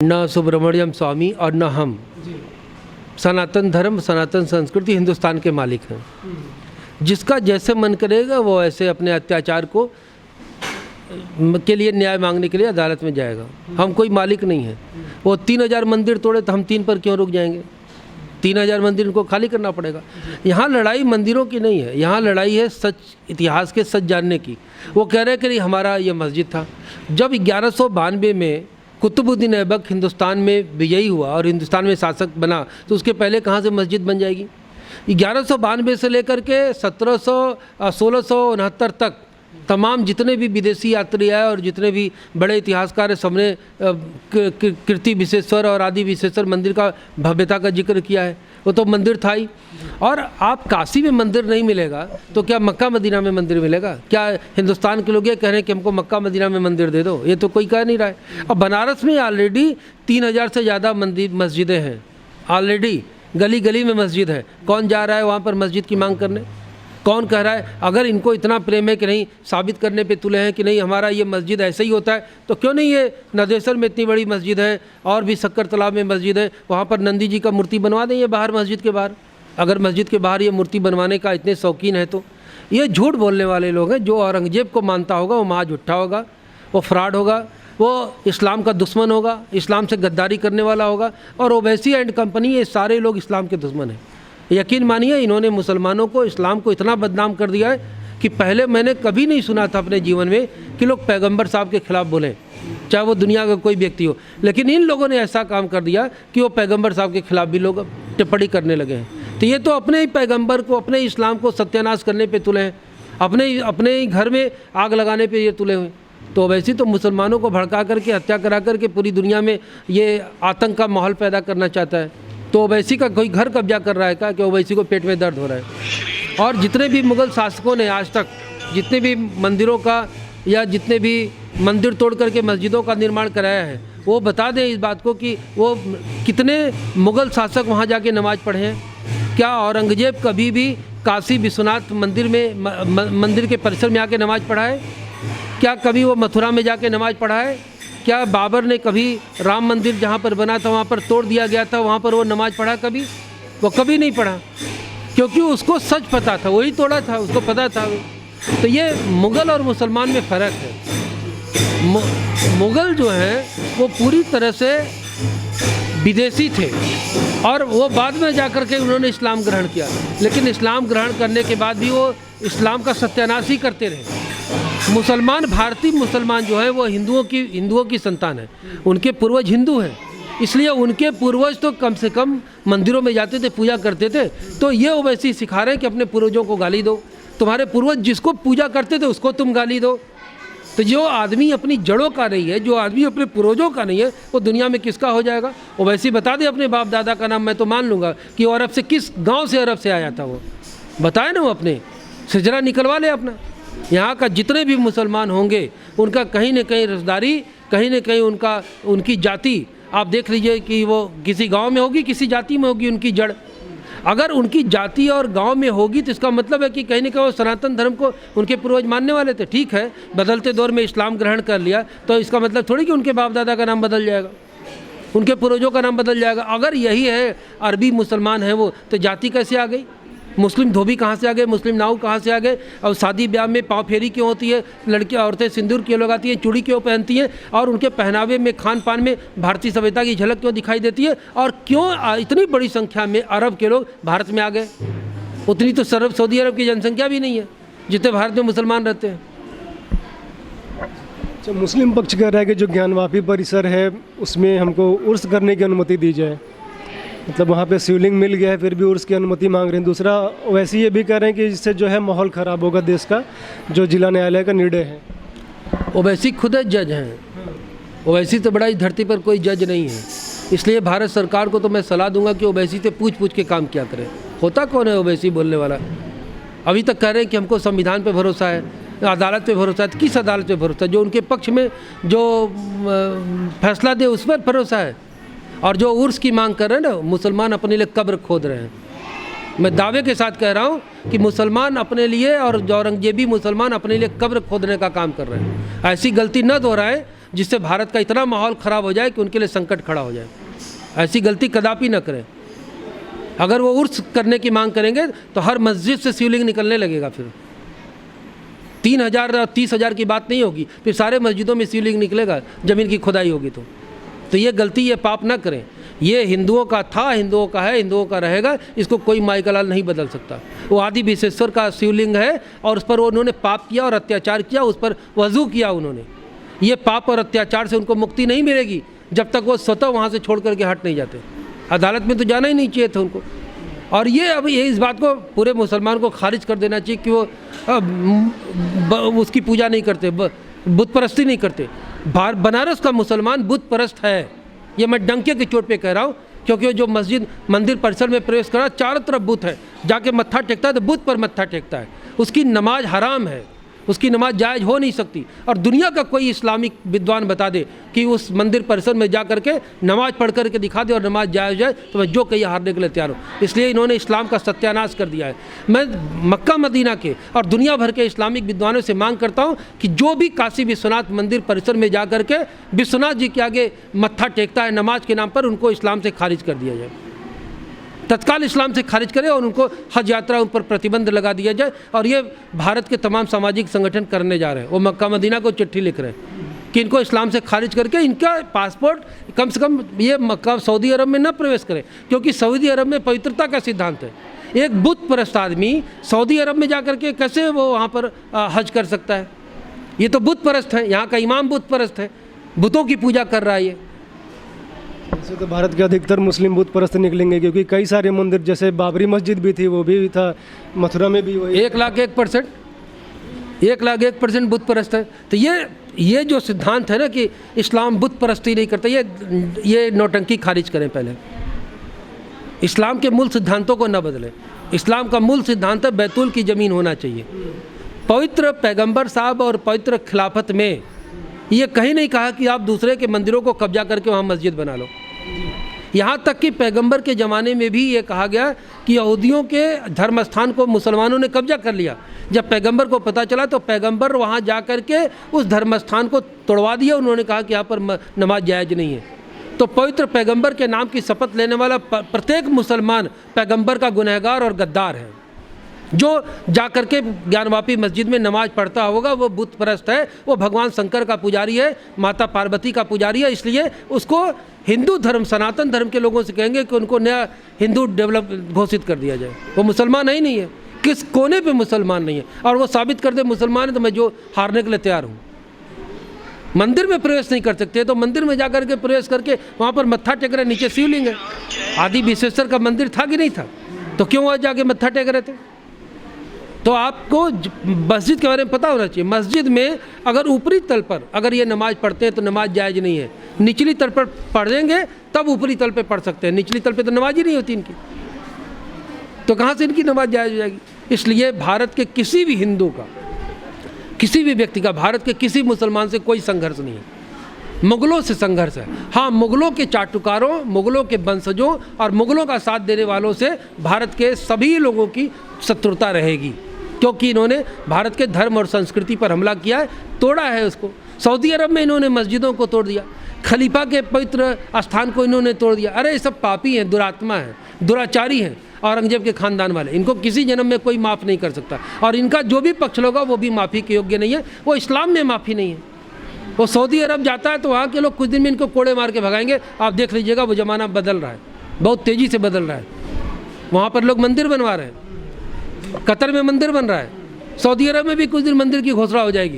न सुब्रमण्यम स्वामी और न हम सनातन धर्म सनातन संस्कृति हिंदुस्तान के मालिक हैं। जिसका जैसे मन करेगा वो ऐसे अपने अत्याचार को के लिए न्याय मांगने के लिए अदालत में जाएगा। हम कोई मालिक नहीं है। वो 3000 मंदिर तोड़े तो हम 3 पर क्यों रुक जाएंगे? 3000 मंदिर उनको खाली करना पड़ेगा। यहाँ लड़ाई मंदिरों की नहीं है, यहाँ लड़ाई है सच, इतिहास के सच जानने की। वो कह रहे हैं कि हमारा ये मस्जिद था। जब 1192 में कुतुबुद्दीन ऐबक हिंदुस्तान में विजयी हुआ और हिंदुस्तान में शासक बना, तो उसके पहले कहाँ से मस्जिद बन जाएगी? 1192 से लेकर के 1669 तक तमाम जितने भी विदेशी यात्री आए और जितने भी बड़े इतिहासकार सबने कीर्ति विश्वेश्वर और आदि विश्वेश्वर मंदिर का भव्यता का जिक्र किया है। वो तो मंदिर था ही। और आप काशी में मंदिर नहीं मिलेगा तो क्या मक्का मदीना में मंदिर मिलेगा? क्या हिंदुस्तान के लोग ये कह रहे हैं कि हमको मक्का मदीना में मंदिर दे दो? ये तो कोई कह नहीं रहा है। अब बनारस में ऑलरेडी 3000 से ज़्यादा मस्जिदें हैं। ऑलरेडी गली गली में मस्जिद है। कौन जा रहा है वहाँ पर मस्जिद की मांग करने? कौन कह रहा है? अगर इनको इतना प्रेम है कि नहीं, साबित करने पे तुले हैं कि नहीं हमारा ये मस्जिद ऐसे ही होता है, तो क्यों नहीं ये नदेसर में इतनी बड़ी मस्जिद है और भी शक्कर तालाब में मस्जिद है, वहाँ पर नंदी जी का मूर्ति बनवा दें ये बाहर मस्जिद के बाहर। अगर मस्जिद के बाहर ये मूर्ति बनवाने का इतने शौकीन है तो ये झूठ बोलने वाले लोग हैं। जो औरंगजेब को मानता होगा वो महाझुट्ठा होगा, वो फ्रॉड होगा, वो इस्लाम का दुश्मन होगा, इस्लाम से गद्दारी करने वाला होगा। और ओवैसी एंड कंपनी, ये सारे लोग इस्लाम के दुश्मन हैं। यकीन मानिए इन्होंने मुसलमानों को, इस्लाम को इतना बदनाम कर दिया है कि पहले मैंने कभी नहीं सुना था अपने जीवन में कि लोग पैगंबर साहब के खिलाफ बोलें, चाहे वो दुनिया का कोई व्यक्ति हो। लेकिन इन लोगों ने ऐसा काम कर दिया कि वो पैगंबर साहब के खिलाफ भी लोग टिप्पणी करने लगे हैं। तो ये तो अपने ही पैगंबर को, अपने इस्लाम को सत्यानाश करने पे तुले हैं, अपने ही घर में आग लगाने पे ये तुले हुए। तो वैसे तो मुसलमानों को भड़का करके, हत्या करा करके पूरी दुनिया में ये आतंक का माहौल पैदा करना चाहता है। तो ओवैसी का कोई घर कब्जा कर रहा है क्या कि ओवैसी को पेट में दर्द हो रहा है? और जितने भी मुग़ल शासकों ने आज तक जितने भी मंदिरों का या जितने भी मंदिर तोड़ करके मस्जिदों का निर्माण कराया है, वो बता दें इस बात को कि वो कितने मुग़ल शासक वहाँ जाके नमाज़ पढ़े हैं। क्या औरंगजेब कभी भी काशी विश्वनाथ मंदिर में मंदिर के परिसर में आके नमाज़ पढ़ा है? क्या कभी वो मथुरा में जाके नमाज़ पढ़ा है? क्या बाबर ने कभी राम मंदिर जहाँ पर बना था, वहाँ पर तोड़ दिया गया था, वहाँ पर वो नमाज़ पढ़ा कभी? वो कभी नहीं पढ़ा, क्योंकि उसको सच पता था, वही तोड़ा था, उसको पता था। तो ये मुग़ल और मुसलमान में फ़र्क है। मुग़ल जो हैं वो पूरी तरह से विदेशी थे और वो बाद में जाकर के उन्होंने इस्लाम ग्रहण किया। लेकिन इस्लाम ग्रहण करने के बाद भी वो इस्लाम का सत्यानाश ही करते रहे। मुसलमान, भारतीय मुसलमान जो है वो हिंदुओं की संतान है। उनके पूर्वज हिंदू हैं, इसलिए उनके पूर्वज तो कम से कम मंदिरों में जाते थे, पूजा करते थे। तो ये वैसे ही सिखा रहे हैं कि अपने पूर्वजों को गाली दो। तुम्हारे पूर्वज जिसको पूजा करते थे उसको तुम गाली दो। तो जो आदमी अपनी जड़ों का नहीं है, जो आदमी अपने पूर्वजों का नहीं है, वो दुनिया में किसका हो जाएगा? वो वैसे ही बता दे अपने बाप दादा का नाम, मैं तो मान लूँगा कि वो अरब से, किस गाँव से अरब से आया था वो बताए ना। वो अपने सिजरा निकलवा ले अपना। यहाँ का जितने भी मुसलमान होंगे उनका कहीं न कहीं रिश्तेदारी, कहीं न कहीं उनकी जाति आप देख लीजिए कि वो किसी गांव में होगी, किसी जाति में होगी उनकी जड़। अगर उनकी जाति और गांव में होगी तो इसका मतलब है कि कहीं न कहीं वो सनातन धर्म को उनके पूर्वज मानने वाले थे। ठीक है, बदलते दौर में इस्लाम ग्रहण कर लिया तो इसका मतलब थोड़ी कि उनके बाप दादा का नाम बदल जाएगा, उनके पूर्वजों का नाम बदल जाएगा। अगर यही है, अरबी मुसलमान है वो, तो जाति कैसे आ गई? मुस्लिम धोबी कहाँ से आ गए? मुस्लिम नाऊ कहाँ से आ गए? और शादी ब्याह में पाँव फेरी क्यों होती है? लड़कियाँ, औरतें सिंदूर क्यों लगाती हैं? चूड़ी क्यों पहनती हैं? और उनके पहनावे में, खान पान में भारतीय सभ्यता की झलक क्यों दिखाई देती है? और क्यों इतनी बड़ी संख्या में अरब के लोग भारत में आ गए? उतनी तो सऊदी अरब की जनसंख्या भी नहीं है जितने भारत में मुसलमान रहते हैं। अच्छा, मुस्लिम पक्ष कह रहा है कि जो ज्ञानवापी परिसर है उसमें हमको उर्स करने की अनुमति दी जाए। मतलब वहाँ पे शिवलिंग मिल गया है फिर भी उर्स की अनुमति मांग रहे हैं। दूसरा वैसे ये भी कह रहे हैं कि इससे जो है माहौल ख़राब होगा देश का, जो जिला न्यायालय का निर्णय है। ओवैसी खुद जज हैं। ओवैसी तो बड़ा ही धरती पर कोई जज नहीं है। इसलिए भारत सरकार को तो मैं सलाह दूंगा कि ओवैसी से पूछ के काम किया करें। होता कौन है ओवैसी बोलने वाला? अभी तक कह रहे हैं कि हमको संविधान पे भरोसा है, अदालत पे भरोसा है। किस अदालत पे भरोसा है? जो उनके पक्ष में जो फैसला दे उस पर भरोसा है। और जो उर्स की मांग कर रहे हैं ना, मुसलमान अपने लिए कब्र खोद रहे हैं। मैं दावे के साथ कह रहा हूँ कि मुसलमान अपने लिए और औरंगजेबी मुसलमान अपने लिए कब्र खोदने का काम कर रहे हैं। ऐसी गलती न दोहराएं जिससे भारत का इतना माहौल ख़राब हो जाए कि उनके लिए संकट खड़ा हो जाए। ऐसी गलती कदापि न करें। अगर वो उर्स करने की मांग करेंगे तो हर मस्जिद से शिवलिंग निकलने लगेगा, फिर 3,000 और 30,000 की बात नहीं होगी, फिर सारे मस्जिदों में शिवलिंग निकलेगा, ज़मीन की खुदाई होगी। तो ये गलती, ये पाप ना करें। ये हिंदुओं का था, हिंदुओं का है, हिंदुओं का रहेगा, इसको कोई माई का लाल नहीं बदल सकता। वो आदि विश्वेश्वर का शिवलिंग है और उस पर उन्होंने पाप किया और अत्याचार किया, उस पर वज़ू किया उन्होंने। ये पाप और अत्याचार से उनको मुक्ति नहीं मिलेगी जब तक वो स्वतः वहाँ से छोड़ करके हट नहीं जाते। अदालत में तो जाना ही नहीं चाहिए था उनको। और ये अब ये इस बात को पूरे मुसलमान को खारिज कर देना चाहिए कि वो उसकी पूजा नहीं करते, बुत परस्ती नहीं करते। बनारस का मुसलमान बुत परस्त है, ये मैं डंके की चोट पे कह रहा हूँ, क्योंकि जो मस्जिद मंदिर परिसर में प्रवेश करा चारों तरफ बुत है, जाके मत्था टेकता है तो बुत पर मत्था टेकता है। उसकी नमाज हराम है, उसकी नमाज जायज़ हो नहीं सकती। और दुनिया का कोई इस्लामिक विद्वान बता दे कि उस मंदिर परिसर में जा करके नमाज पढ़ करके दिखा दे और नमाज जायज़ है, तो मैं जो कहीं हारने के लिए तैयार हूँ। इसलिए इन्होंने इस्लाम का सत्यानाश कर दिया है। मैं मक्का मदीना के और दुनिया भर के इस्लामिक विद्वानों से मांग करता हूँ कि जो भी काशी विश्वनाथ मंदिर परिसर में जा करके विश्वनाथ जी के आगे मत्था टेकता है नमाज के नाम पर, उनको इस्लाम से खारिज कर दिया जाए, तत्काल इस्लाम से खारिज करें और उनको हज यात्रा उन पर प्रतिबंध लगा दिया जाए। और ये भारत के तमाम सामाजिक संगठन करने जा रहे हैं, वो मक्का मदीना को चिट्ठी लिख रहे हैं कि इनको इस्लाम से खारिज करके इनका पासपोर्ट कम से कम ये मक्का सऊदी अरब में न प्रवेश करें, क्योंकि सऊदी अरब में पवित्रता का सिद्धांत है। एक बुत परस्त आदमी सऊदी अरब में जा कर के कैसे वो वहाँ पर हज कर सकता है? ये तो बुत परस्त है, यहाँ का इमाम बुत परस्त है, बुतों की पूजा कर रहा है ये। वैसे तो भारत के अधिकतर मुस्लिम बुत परस्त निकलेंगे, क्योंकि कई सारे मंदिर, जैसे बाबरी मस्जिद भी थी, वो भी था, मथुरा में भी वही 1,01% बुत परस्त है। तो ये जो सिद्धांत है ना कि इस्लाम बुत परस्ती नहीं करता, ये नौटंकी खारिज करें। पहले इस्लाम के मूल सिद्धांतों को न बदलें। इस्लाम का मूल सिद्धांत है बैतूल की ज़मीन होना चाहिए। पवित्र पैगंबर साहब और पवित्र खिलाफत में ये कहीं नहीं कहा कि आप दूसरे के मंदिरों को कब्जा करके वहाँ मस्जिद बना लो। यहाँ तक कि पैगंबर के ज़माने में भी ये कहा गया कि यहूदियों के धर्म स्थान को मुसलमानों ने कब्जा कर लिया। जब पैगंबर को पता चला तो पैगंबर वहाँ जा कर के उस धर्म स्थान को तोड़वा दिया। उन्होंने कहा कि यहाँ पर नमाज जायज़ नहीं है। तो पवित्र पैगंबर के नाम की शपथ लेने वाला प्रत्येक मुसलमान पैगंबर का गुनहगार और गद्दार है। जो जा कर के ज्ञानवापी मस्जिद में नमाज पढ़ता होगा वो बुत परस्त है, वो भगवान शंकर का पुजारी है, माता पार्वती का पुजारी है। इसलिए उसको हिंदू धर्म, सनातन धर्म के लोगों से कहेंगे कि उनको नया हिंदू डेवलप घोषित कर दिया जाए। वो मुसलमान है ही नहीं है, किस कोने पे मुसलमान नहीं है। और वो साबित कर दे मुसलमान है तो मैं जो हारने के लिए तैयार हूँ। मंदिर में प्रवेश नहीं कर सकते तो मंदिर में जाकर के प्रवेश करके वहाँ पर मत्था टेक रहे, नीचे शिवलिंग है। आदि विश्वेश्वर का मंदिर था कि नहीं था? तो क्यों वहाँ जाके मत्था टेक रहे थे? तो आपको मस्जिद के बारे में पता होना चाहिए। मस्जिद में अगर ऊपरी तल पर अगर ये नमाज पढ़ते हैं तो नमाज जायज़ नहीं है। निचली तल पर पढ़ेंगे तब ऊपरी तल पे पढ़ सकते हैं, निचली तल पे तो नमाज ही नहीं होती इनकी, तो कहाँ से इनकी नमाज जायज़ हो जाएगी? इसलिए भारत के किसी भी हिंदू का, किसी भी व्यक्ति का, भारत के किसी मुसलमान से कोई संघर्ष नहीं है। मुग़लों से संघर्ष है। हाँ, मुग़लों के चाटुकारों, मुग़लों के वंशजों और मुग़लों का साथ देने वालों से भारत के सभी लोगों की शत्रुता रहेगी, क्योंकि इन्होंने भारत के धर्म और संस्कृति पर हमला किया है, तोड़ा है उसको। सऊदी अरब में इन्होंने मस्जिदों को तोड़ दिया, खलीफा के पवित्र स्थान को इन्होंने तोड़ दिया। अरे ये सब पापी हैं, दुरात्मा हैं, दुराचारी हैं, औरंगजेब के खानदान वाले। इनको किसी जन्म में कोई माफ़ नहीं कर सकता। और इनका जो भी पक्ष होगा वो भी माफ़ी के योग्य नहीं है। वो इस्लाम में माफ़ी नहीं है। वो सऊदी अरब जाता है तो वहाँ के लोग कुछ दिन में इनको कोड़े मार के भगाएंगे। आप देख लीजिएगा, वो ज़माना बदल रहा है, बहुत तेज़ी से बदल रहा है। वहाँ पर लोग मंदिर बनवा रहे हैं, कतर में मंदिर बन रहा है, सऊदी अरब में भी कुछ दिन मंदिर की घोषणा हो जाएगी।